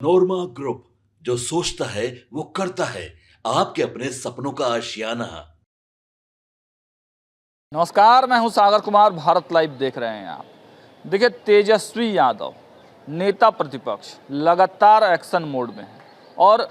नोरमा group, जो सोचता है वो करता है। आपके अपने सपनों का आशियाना। नमस्कार, मैं हूं सागर कुमार। भारत लाइव देख रहे हैं आप। देखिए, तेजस्वी यादव नेता प्रतिपक्ष लगातार एक्शन मोड में है और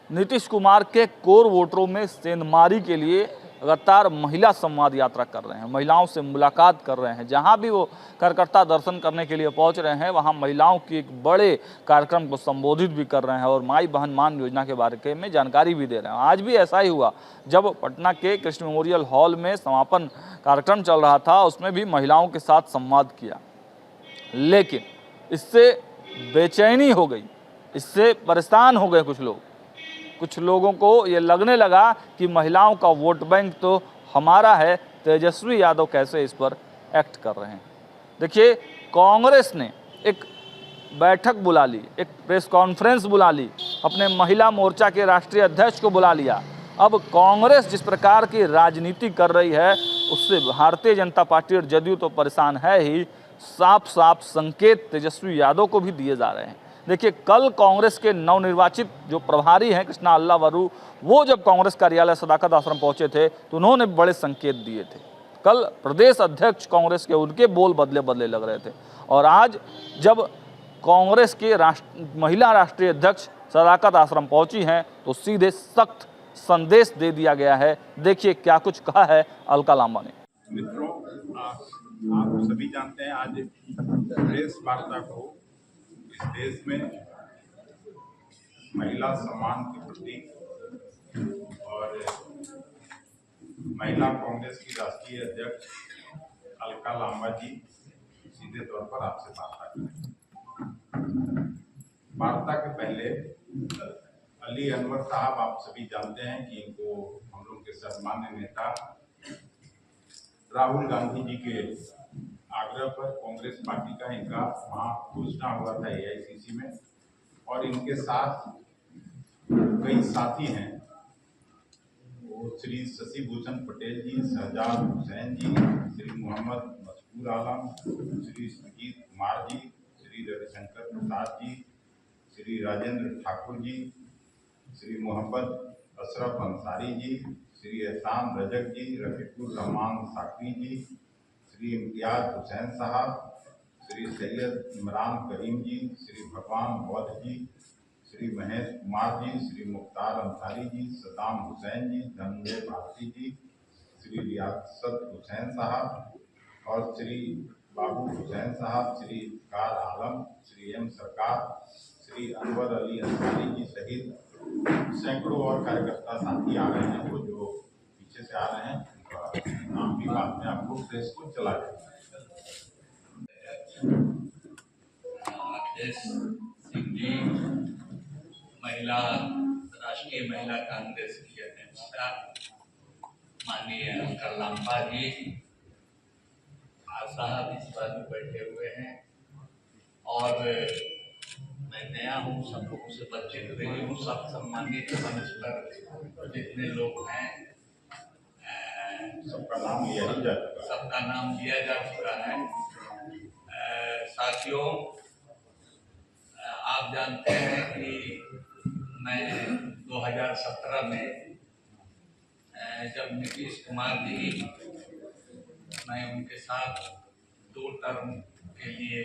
नीतीश कुमार के कोर वोटरों में सेंधमारी के लिए लगातार महिला संवाद यात्रा कर रहे हैं, महिलाओं से मुलाकात कर रहे हैं। जहां भी वो कार्यकर्ता दर्शन करने के लिए पहुंच रहे हैं, वहां महिलाओं की एक बड़े कार्यक्रम को संबोधित भी कर रहे हैं और माई बहन मान योजना के बारे में जानकारी भी दे रहे हैं। आज भी ऐसा ही हुआ, जब पटना के कृष्ण मेमोरियल हॉल में समापन कार्यक्रम चल रहा था, उसमें भी महिलाओं के साथ संवाद किया। लेकिन इससे बेचैनी हो गई, इससे परेशान हो गए कुछ लोगों को ये लगने लगा कि महिलाओं का वोट बैंक तो हमारा है, तेजस्वी यादव कैसे इस पर एक्ट कर रहे हैं। देखिए, कांग्रेस ने एक बैठक बुला ली, एक प्रेस कॉन्फ्रेंस बुला ली, अपने महिला मोर्चा के राष्ट्रीय अध्यक्ष को बुला लिया। अब कांग्रेस जिस प्रकार की राजनीति कर रही है, उससे भारतीय जनता पार्टी और जदयू तो परेशान है ही, साफ साफ संकेत तेजस्वी यादव को भी दिए जा रहे हैं। देखिए, कल कांग्रेस के नवनिर्वाचित जो प्रभारी हैं कृष्णा अल्लावरू, वो जब कांग्रेस कार्यालय सदाकत आश्रम पहुंचे थे तो उन्होंने बड़े संकेत दिए थे। कल प्रदेश अध्यक्ष कांग्रेस के, उनके बोल बदले बदले लग रहे थे। और आज जब कांग्रेस के महिला राष्ट्रीय अध्यक्ष सदाकत आश्रम पहुंची हैं तो सीधे सख्त संदेश दे दिया गया है। देखिए क्या कुछ कहा है अलका लांबा ने। मित्रों, आप सभी जानते हैं, आज प्रेस वार्ता को इस देश में महिला सम्मान के प्रतीक और महिला कांग्रेस की राष्ट्रीय अध्यक्ष अलका लांबा जी सीधे तौर पर आपसे वार्ता करेंगे। वार्ता के पहले अली अनवर साहब, आप सभी जानते हैं कि इनको हम लोग के सम्मान्य नेता राहुल गांधी जी के आग्रह पर कांग्रेस पार्टी का इनका वहाँ घोषणा हुआ था एआईसीसी में, और इनके साथ कई साथी हैं, वो श्री शशि भूषण पटेल जी, शहजाद हुसैन जी, श्री मोहम्मद मशहूर आलम, श्री सुजीत कुमार जी, श्री रविशंकर प्रसाद जी, श्री राजेंद्र ठाकुर जी, श्री मोहम्मद अशरफ अंसारी जी, श्री एहसान रजक जी, रफीकुर रहमान साकवी जी, श्री इम्तियाज हुसैन साहब, श्री सैयद इमरान करीम जी, श्री भगवान बौद्ध जी, श्री महेश कुमार जी, श्री मुख्तार अंसारी जी, सदाम हुसैन जी, धनंजय भारती जी, श्री रियासत हुसैन साहब और श्री बाबू हुसैन साहब, श्री इफ्तार आलम, श्री एम सरकार, श्री अनवर अली अंसारी जी सहित सैकड़ों और कार्यकर्ता साथी आ रहे हैं। वो जो पीछे से आ रहे हैं, उनका नाम भी बाद में आपको प्रेस को चला जाएगा। महिला राष्ट्रीय महिला कांग्रेस की अध्यक्षा माननीय अलका लांबा जी साहब इस बार में बैठे हुए हैं, और मैं नया हूँ, सब लोगों से बातचीत रही हूँ, सब सम्मानित समझकर जितने लोग हैं सबका नाम लिया जा चुका है। साथियों, आप जानते हैं कि मैं 2017 में जब नीतीश कुमार जी, मैं उनके साथ 2 टर्म के लिए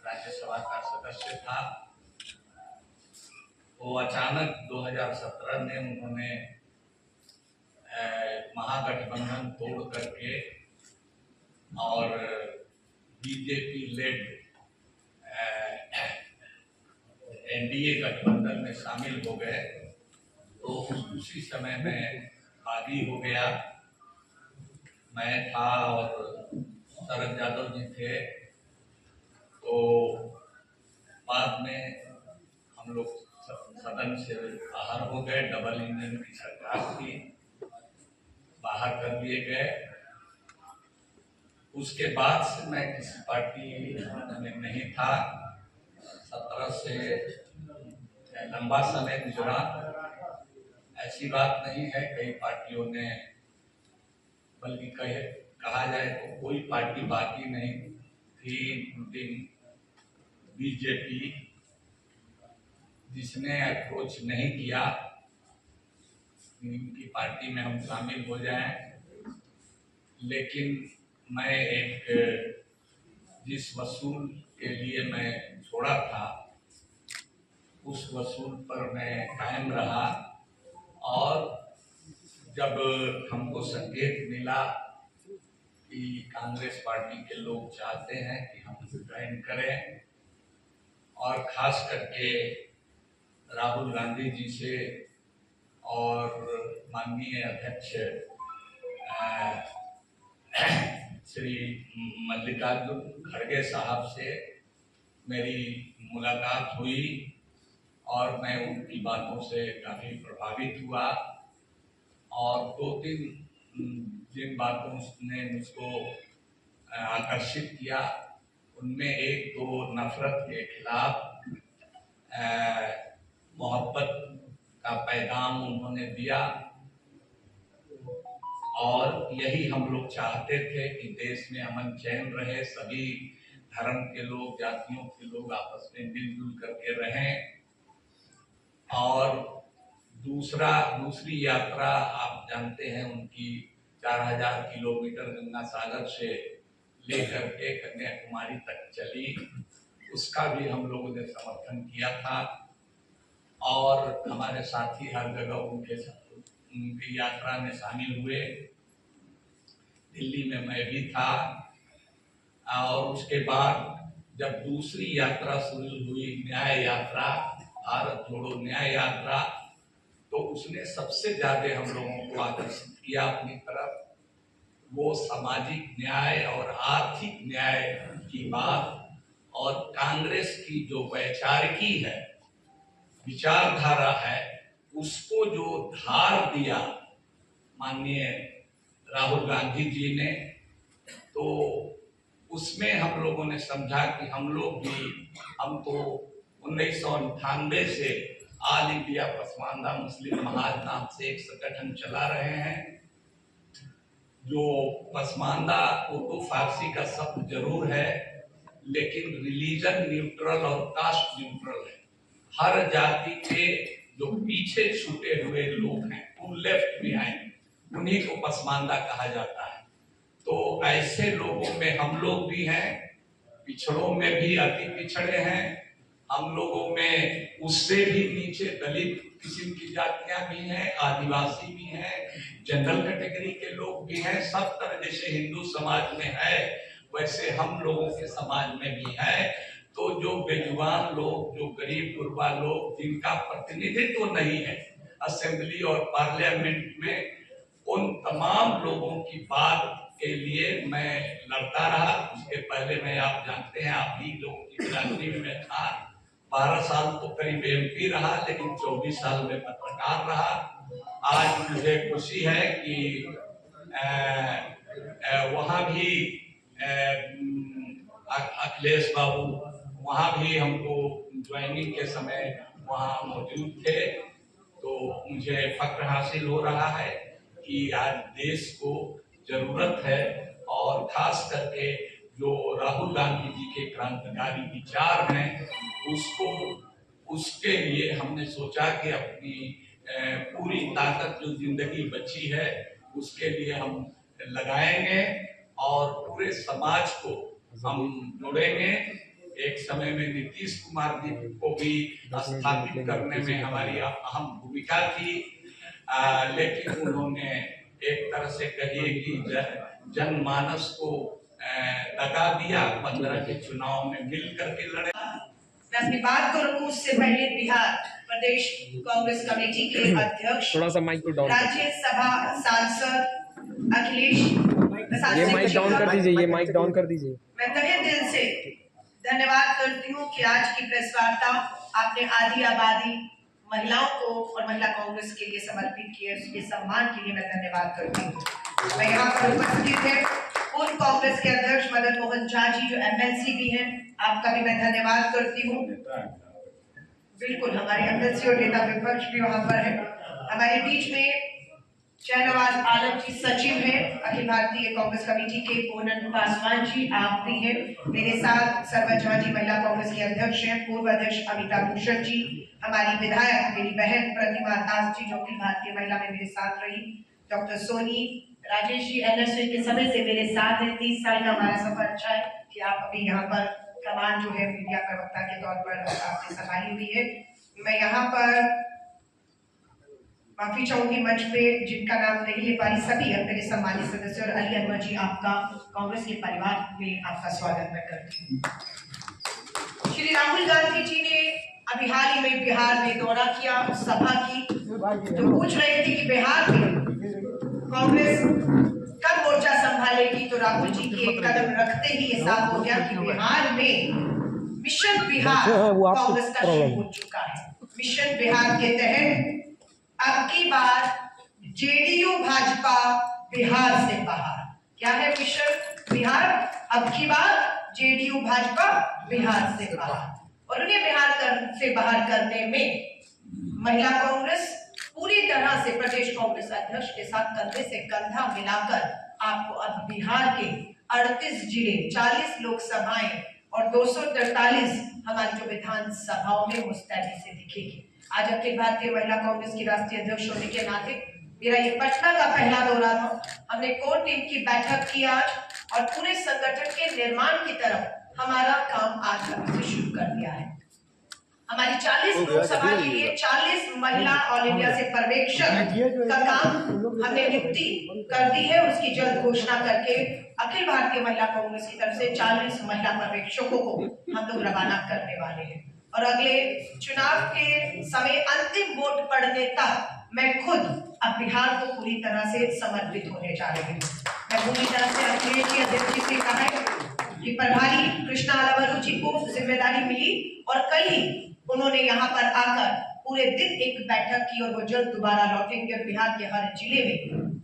राज्यसभा का सदस्य था, वो अचानक 2017 में उन्होंने महागठबंधन तोड़ करके और बीजेपी लेड एनडीए गठबंधन में शामिल हो गए। तो उसी समय में बागी हो गया, मैं था और शरद यादव जी थे। तो बाद में हम लोग सदन से बाहर हो गए, डबल इंजन की सरकार थी, बाहर कर दिए गए। उसके बाद से मैं किसी पार्टी में नहीं था। 17 से लंबा समय गुजरा। ऐसी बात नहीं है, कई पार्टियों ने, बल्कि कहा जाए तो कोई पार्टी बाकी नहीं थी, इंक्लूडिंग बीजेपी, जिसने अप्रोच नहीं किया उनकी पार्टी में हम शामिल हो जाएं, लेकिन मैं एक जिस वसूल के लिए मैं छोड़ा था उस वसूल पर मैं कायम रहा। और जब हमको संकेत मिला कि कांग्रेस पार्टी के लोग चाहते हैं कि हम ज्वाइन करें और खास करके राहुल गांधी जी से और माननीय अध्यक्ष श्री मल्लिकार्जुन खड़गे साहब से मेरी मुलाकात हुई और मैं उनकी बातों से काफ़ी प्रभावित हुआ। और 2-3 जिन बातों ने मुझको आकर्षित किया उनमें एक तो नफरत के खिलाफ मोहब्बत का पैगाम उन्होंने दिया। और यही हम लोग चाहते थे कि देश में अमन चैन रहे, सभी धर्म के लोग, जातियों के लोग आपस में मिलजुल करके रहें। और दूसरी यात्रा आप जानते हैं उनकी 4000 किलोमीटर गंगा सागर से लेकर के कन्याकुमारी तक चली, उसका भी हम लोगों ने समर्थन किया था। और हमारे साथी हर जगह उनकी यात्रा में शामिल हुए। दिल्ली में मैं भी था। और उसके बाद जब दूसरी यात्रा शुरू हुई, न्याय यात्रा, भारत जोड़ो न्याय यात्रा, तो उसने सबसे ज्यादा हम लोगों को आकर्षित किया अपनी तरफ। वो सामाजिक न्याय और आर्थिक न्याय की बात और कांग्रेस की जो वैचारिकी है, विचारधारा है, उसको जो धार दिया माननीय राहुल गांधी जी ने, तो उसमें हम लोगों ने समझा कि हम तो 1998 से ऑल इंडिया पसमानदा मुस्लिम महाज नाम से एक संगठन चला रहे हैं। जो पसमानदा उर्दू फारसी का शब्द जरूर है, लेकिन रिलीजन न्यूट्रल और कास्ट न्यूट्रल है। हर जाति के जो पीछे छूटे हुए लोग हैं, उन लेफ्ट बिहाइंड, उन्हीं को पसमानदा कहा जाता है। तो ऐसे लोगों में हम लोग भी हैं, पिछड़ों में भी अति पिछड़े हैं, हम लोगों में उससे भी नीचे दलित किस्म की जातियां भी हैं, आदिवासी भी हैं, जनरल कैटेगरी के लोग भी हैं। सब तरह जैसे हिंदू समाज में है वैसे हम लोगों के समाज में भी है। तो जो बेजुबान लोग, जो गरीब गुरबा लोग, जिनका प्रतिनिधित्व नहीं है असेंबली और पार्लियामेंट में, उन तमाम लोगों की बात के लिए मैं लड़ता रहा। उसके पहले मैं, आप जानते हैं, आप ही लोगों की बिरादरी में मैं था। 12 साल तो करीब एमपी रहा, लेकिन 24 साल में पत्रकार रहा। आज मुझे खुशी है कि वहाँ भी अखिलेश बाबू वहाँ भी हमको ज्वाइनिंग के समय वहाँ मौजूद थे। तो मुझे फक्र हासिल हो रहा है कि आज देश को जरूरत है, और खास करके जो राहुल गांधी जी के क्रांतिकारी विचार हैं, उसके लिए हमने सोचा कि अपनी पूरी ताकत जो जिंदगी बची है उसके लिए हम लगाएंगे और पूरे समाज को हम जोड़ेंगे। एक समय में नीतीश कुमार जी को भी स्थापित करने में हमारी अहम भूमिका थी, लेकिन उन्होंने एक तरह से कहिए कि जनमानस को दगा दिया। 15 के चुनाव में मिल करके लड़े। मैं अपनी बात को रखूं उससे पहले बिहार प्रदेश कांग्रेस कमेटी के अध्यक्ष, थोड़ा सा माइक को डाउन, राज्यसभा सांसद अखिलेश, ये माइक डाउन कर दीजिए, ये माइक डाउन कर दीजिए। मैं तहे दिल से धन्यवाद करती हूँ कि आज की प्रेस वार्ता आपने आधी आबादी महिलाओं को और महिला कांग्रेस के लिए समर्पित किया। उसके सम्मान के लिए मैं धन्यवाद करती हूँ। मैं यहाँ पर उपस्थित है पूर्व कांग्रेस के अध्यक्ष मदन मोहन झा जी, जो एमएलसी भी हैं, आपका भी मैं धन्यवाद करती हूँ। बिल्कुल, हमारे एमएलसी और नेता विपक्ष भी वहां पर है। हमारे बीच में शहनवाज आलम जी सचिव हैं अखिल भारतीय कांग्रेस कमेटी के, पूनम पासवान जी आप भी हैं मेरे साथ, सरवत झा जी महिला कांग्रेस के अध्यक्ष हैं, पूर्व अध्यक्ष अमिता भूषण जी, हमारी विधायक मेरी बहन प्रतिमा दास जी जो अखिल भारतीय महिला में मेरे साथ रही, डॉक्टर सोनी, राजेश जी एनएसए के समय से मेरे साथ है, 30 साल का हमारा सफर अच्छा है कि आप अभी यहाँ पर कमान जो है मीडिया प्रवक्ता के तौर पर आपने संभाली हुई है। मैं यहाँ पर माफी चाहूंगी मंच पे जिनका नाम नहीं ले पा रही, सभी मेरे सम्मानित सदस्य और अली अनवर जी आपका कांग्रेस के परिवार में आपका स्वागत मैं करती हूँ। श्री राहुल गांधी जी ने अभी हाल ही में बिहार में दौरा किया, सभा की, तो पूछ रहे थे कि बिहार में कांग्रेस कब मोर्चा संभालेगी, तो राहुल जी के कदम रखते ही ये साफ हो गया कि बिहार में मिशन बिहार कांग्रेस का शुरू हो चुका है। मिशन बिहार के तहत अब की बार जेडीयू भाजपा बिहार से बाहर। क्या है मिशन बिहार? अब की बार जेडीयू भाजपा बिहार से बाहर, और उन्हें बिहार से बाहर करने में महिला कांग्रेस पूरी तरह से प्रदेश कांग्रेस अध्यक्ष के साथ कंधे से कंधा मिलाकर आपको अब बिहार के 38 जिले, 40 लोकसभाएं और 243 हमारी जो विधानसभाओं में मुस्तैदी से दिखेगी। आज अखिल भारतीय महिला कांग्रेस की राष्ट्रीय अध्यक्ष होने के नाते मेरा ये पटना का पहला दौरा था। हमने कोर टीम की बैठक की आज, और पूरे संगठन के निर्माण की तरफ हमारा काम आज अभी से शुरू कर दिया है। हमारी 40 लोकसभा के लिए 40 महिला ऑल इंडिया से पर्यवेक्षक का काम हमने नियुक्ति कर दी है, उसकी जल्द घोषणा करके अखिल भारतीय महिला कांग्रेस की तरफ से 40 महिला पर्यवेक्षकों को हम लोग रवाना करने वाले हैं। और अगले चुनाव के समय अंतिम वोट पड़ने तक मैं खुद अब बिहार को पूरी तरह से समर्पित होने जा रही हूँ। मैं पूरी तरह से अखिलेश जी अध्यक्ष जी से कहा है कि प्रभारी कृष्णा अलावरू जी को जिम्मेदारी मिली, और कल ही उन्होंने यहाँ पर आकर पूरे दिन एक बैठक की, और वो जल्द दोबारा लौटेंगे। बिहार के हर जिले में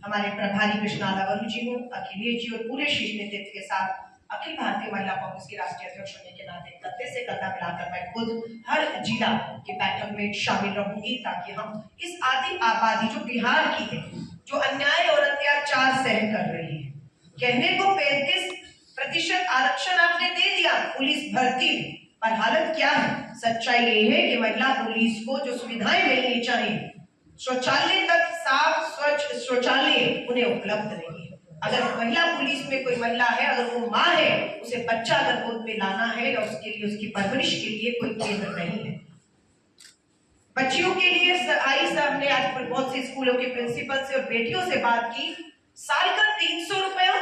हमारे प्रभारी कृष्णा अलावरू जी हो, अखिलेश जी और पूरे शीर्ष नेतृत्व के साथ अखिल भारतीय महिला कांग्रेस की राष्ट्रीय अध्यक्ष होने के नाते कंधे से कंधा मिलाकर मैं खुद हर जिला की बैठक में शामिल रहूंगी, ताकि हम इस आदि आबादी जो बिहार की है, जो अन्याय और अत्याचार सहन कर रही है, कहने को 35% आरक्षण आपने दे दिया पुलिस भर्ती में, पर हालत क्या है? सच्चाई ये है कि महिला पुलिस को जो सुविधाएं मिलनी चाहिए, शौचालय तक साफ स्वच्छ शौचालय उन्हें उपलब्ध नहीं है। अगर महिला पुलिस में कोई महिला है, अगर वो माँ है, उसे बच्चा अगर गोद में लाना है, या उसके लिए उसकी परवरिश के लिए कोई केंद्र नहीं है। बच्चियों के लिए हमने आज बहुत से स्कूलों के प्रिंसिपल से और बेटियों से बात की, साल का 300 रुपया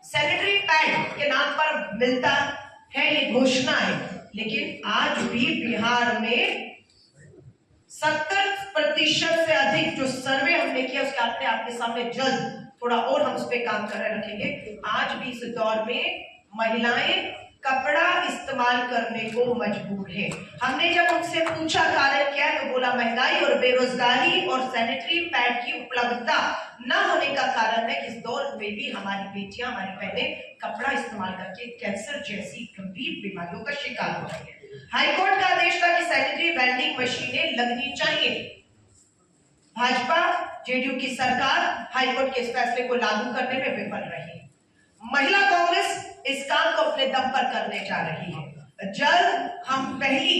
सैनिटरी पैड के नाम पर मिलता है, ये घोषणा है, लेकिन आज भी बिहार में 70% से अधिक जो सर्वे हमने किया उसके आपके सामने जल्द थोड़ा और हम उस पर काम कर रखेंगे। आज भी इस दौर में महिलाएं कपड़ा इस्तेमाल करने को मजबूर है। हमने जब उनसे पूछा कारण क्या है, तो बोला महंगाई और बेरोजगारी और सैनिटरी पैड की उपलब्धता न होने का कारण है कि इस दौर में भी हमारी बेटियां, हमारी बहनें कपड़ा इस्तेमाल करके कैंसर जैसी गंभीर बीमारियों का शिकार हो रही है। हाईकोर्ट का आदेश था कि सैनिटरी वेंडिंग मशीनें लगनी चाहिए। भाजपा जेडीयू की सरकार हाईकोर्ट के इस फैसले को लागू करने में विफल रही। महिला कांग्रेस इस काम को अपने दम पर करने जा रही है। जल्द हम पहली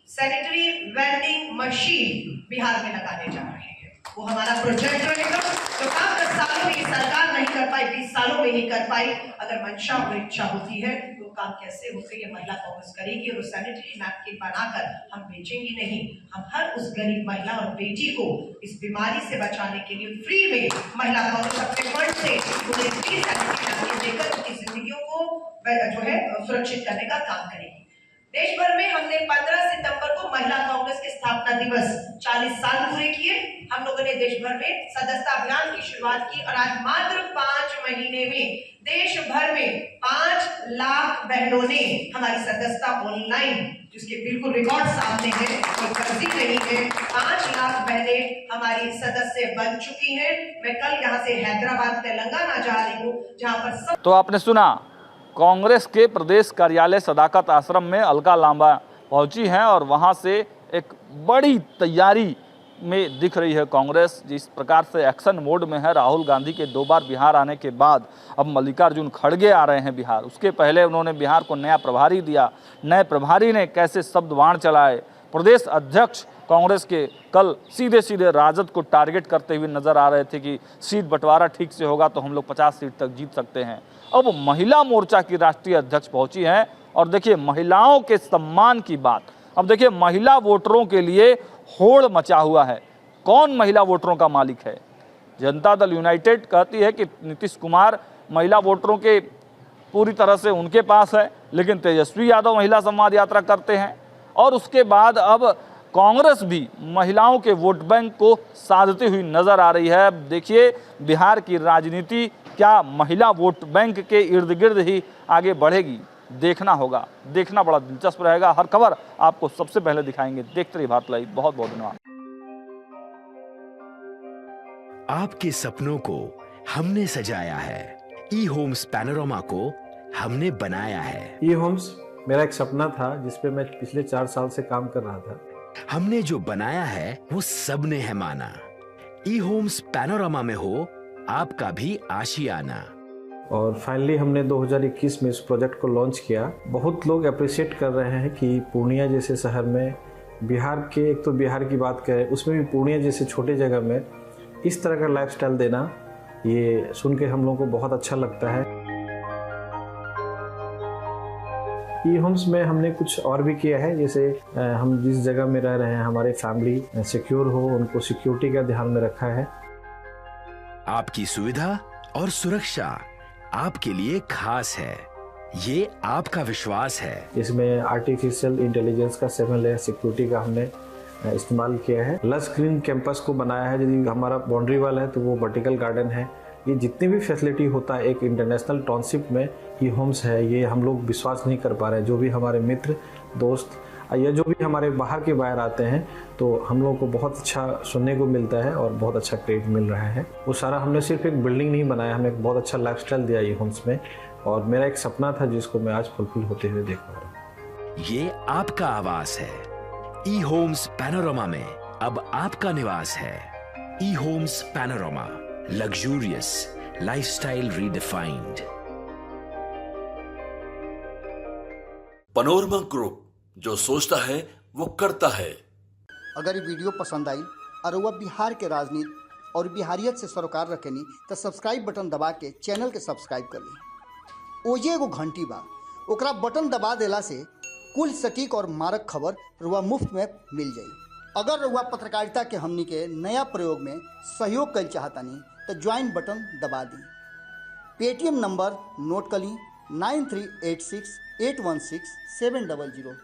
सैनिटरी वेंडिंग मशीन बिहार में लगाने जा रहे हैं। वो हमारा प्रोजेक्ट रहेगा, जो काम 10 सालों में ये सरकार नहीं कर पाई, 20 सालों में नहीं कर पाई। अगर मंशा और इच्छा होती है तो काम कैसे होगा, ये महिला कांग्रेस करेगी। और सैनिटरी नैपकिन बनाकर हम बेचेंगे नहीं, हम हर उस गरीब महिला और बेटी को इस बीमारी से बचाने के लिए फ्री में महिला कांग्रेस अपने फंड से उन्हें फ्री सैनिटरी नैपकिन देकर उनकी जिंदगियों को जो है सुरक्षित करने का काम करेगी। देश भर में हमने 15 सितंबर को महिला कांग्रेस के स्थापना दिवस 40 साल पूरे किए। हम लोगों ने देश भर में सदस्यता अभियान की शुरुआत की, और आज मात्र 5 महीने में देश भर में 5 लाख बहनों ने हमारी सदस्यता ऑनलाइन, जिसके बिल्कुल रिकॉर्ड सामने है, कोई फर्जी नहीं है, 5 लाख बहनें हमारी सदस्य बन चुकी हैं। मैं कल यहाँ से हैदराबाद तेलंगाना जा रही हूँ, जहाँ पर तो आपने सुना, कांग्रेस के प्रदेश कार्यालय सदाकत आश्रम में अलका लांबा पहुंची हैं, और वहां से एक बड़ी तैयारी में दिख रही है कांग्रेस, जिस प्रकार से एक्शन मोड में है। राहुल गांधी के 2 बार बिहार आने के बाद अब मल्लिकार्जुन खड़गे आ रहे हैं बिहार। उसके पहले उन्होंने बिहार को नया प्रभारी दिया। नए प्रभारी ने कैसे शब्द बाण चलाए। प्रदेश अध्यक्ष कांग्रेस के कल सीधे सीधे राजद को टारगेट करते हुए नजर आ रहे थे कि सीट बंटवारा ठीक से होगा तो हम लोग 50 सीट तक जीत सकते हैं। अब महिला मोर्चा की राष्ट्रीय अध्यक्ष पहुंची हैं और देखिए महिलाओं के सम्मान की बात। अब देखिए महिला वोटरों के लिए होड़ मचा हुआ है। कौन महिला वोटरों का मालिक है? जनता दल यूनाइटेड कहती है कि नीतीश कुमार महिला वोटरों के पूरी तरह से उनके पास है, लेकिन तेजस्वी यादव महिला संवाद यात्रा करते हैं। और उसके बाद अब कांग्रेस भी महिलाओं के वोट बैंक को साधती हुई नजर आ रही है। देखिए बिहार की राजनीति क्या महिला वोट बैंक के इर्द गिर्द ही आगे बढ़ेगी, देखना होगा। देखना बड़ा दिलचस्प रहेगा। हर खबर आपको सबसे पहले दिखाएंगे। देखते रहिए भारत लाइव। बहुत बहुत धन्यवाद। आपके सपनों को हमने सजाया है, ई होम्स पैनोरमा को हमने बनाया है। ई होम्स मेरा एक सपना था जिस पे मैं पिछले 4 साल से काम कर रहा था। हमने जो बनाया है वो सबने है माना। ई होम्स पैनोरमा में हो आपका भी आशियाना। और फाइनली हमने 2021 में इस प्रोजेक्ट को लॉन्च किया। बहुत लोग अप्रिशिएट कर रहे हैं कि पूर्णिया जैसे शहर में, बिहार के, एक तो बिहार की बात करें उसमें भी पूर्णिया जैसे छोटे जगह में इस तरह का लाइफस्टाइल देना, ये सुन के हम लोगों को बहुत अच्छा लगता है। ई होम्स में हमने कुछ और भी किया है, जैसे हम जिस जगह में रह रहे हैं हमारे फैमिली सिक्योर हो, उनको सिक्योरिटी का ध्यान में रखा है। आपकी सुविधा और सुरक्षा आपके लिए खास है, ये आपका विश्वास है। इसमें आर्टिफिशियल इंटेलिजेंस का 7 लेयर सिक्योरिटी का हमने इस्तेमाल किया है। लस ग्रीन कैंपस को बनाया है। यदि हमारा बाउंड्री वाल है तो वो वर्टिकल गार्डन है। ये जितनी भी फैसिलिटी होता है एक इंटरनेशनल टाउनशिप में ई होम्स है, ये हम लोग विश्वास नहीं कर पा रहे हैं। जो भी हमारे मित्र दोस्त या जो भी हमारे बाहर के बाहर आते हैं तो हम लोगों को बहुत अच्छा सुनने को मिलता है और बहुत अच्छा क्रेडिट मिल रहा है। वो सारा हमने सिर्फ एक बिल्डिंग नहीं बनाया, हमें एक बहुत अच्छा लाइफस्टाइल दिया ई होम्स में। और मेरा एक सपना था जिसको मैं आज फुलफिल होते हुए देख पा रहा हूँ। ये आपका आवास है। ई होम्स पैनोरमा में अब आपका निवास है। E Homes Panorama, luxurious lifestyle redefined. Panorama group, जो सोचता है वो करता है। अगर ये वीडियो पसंद आई और वह बिहार के राजनीति और बिहारियत से सरोकार रखेनी तो सब्सक्राइब बटन दबा के चैनल के सब्सक्राइब कर ली। ओजे एगो घंटी बा, ओकरा बटन दबा देला से कुल सटीक और मारक खबर रुआ मुफ्त में मिल जाई। अगर रुआ पत्रकारिता के हमनी के नया प्रयोग में सहयोग कर चाहतानी तो ज्वाइन बटन दबा दी। पेटीएम नंबर नोट कर ली 9386 816 700।